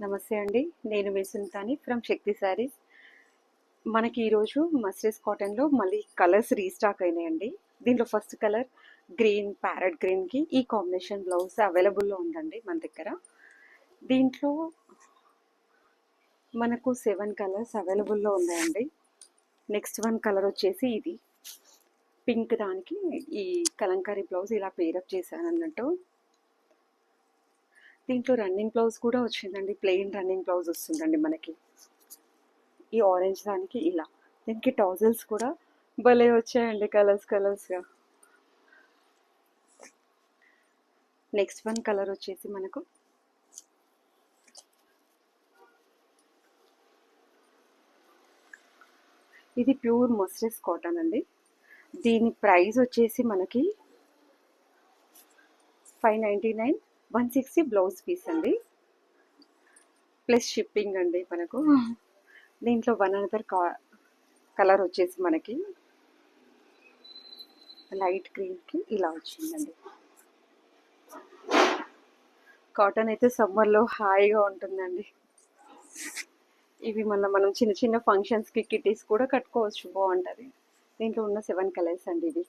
నమస్తే అండి. నేను మీ సునీతాని ఫ్రమ్ శక్తి శారీస్. మనకి ఈరోజు మస్లిన్ కాటన్లో మళ్ళీ కలర్స్ రీస్టాక్ అయినాయండి. దీంట్లో ఫస్ట్ కలర్ గ్రీన్, ప్యారెట్ గ్రీన్కి ఈ కాంబినేషన్ బ్లౌజ్ అవైలబుల్లో ఉందండి మన దగ్గర. దీంట్లో మనకు 7 కలర్స్ అవైలబుల్లో ఉన్నాయండి. నెక్స్ట్ వన్ కలర్ వచ్చేసి ఇది పింక్, దానికి ఈ కలంకారీ బ్లౌజ్ ఇలా పేరప్ చేశాను అన్నట్టు. దీంట్లో రన్నింగ్ బ్లౌజ్ కూడా వచ్చిందండి, ప్లెయిన్ రన్నింగ్ బ్లౌజ్ వస్తుందండి మనకి. ఈ ఆరెంజ్ దానికి ఇలా, దీనికి టౌజల్స్ కూడా భలే వచ్చాయండి కలర్స్గా. నెక్స్ట్ వన్ కలర్ వచ్చేసి మనకు ఇది ప్యూర్ మస్లిన్ కాటన్ అండి. దీని ప్రైస్ వచ్చేసి మనకి 599, 160 బ్లౌజ్ పీస్ అండి, ప్లస్ షిప్పింగ్ అండి మనకు. దీంట్లో వన్ అనదర్ కలర్ వచ్చేసి మనకి లైట్ గ్రీన్కి ఇలా వచ్చిందండి. కాటన్ అయితే సమ్మర్లో హాయిగా ఉంటుందండి. ఇవి మనం చిన్న చిన్న ఫంక్షన్స్కి, కిటీస్ కూడా కట్టుకోవచ్చు, బాగుంటుంది. దీంట్లో ఉన్న 7 కలర్స్ అండి ఇవి.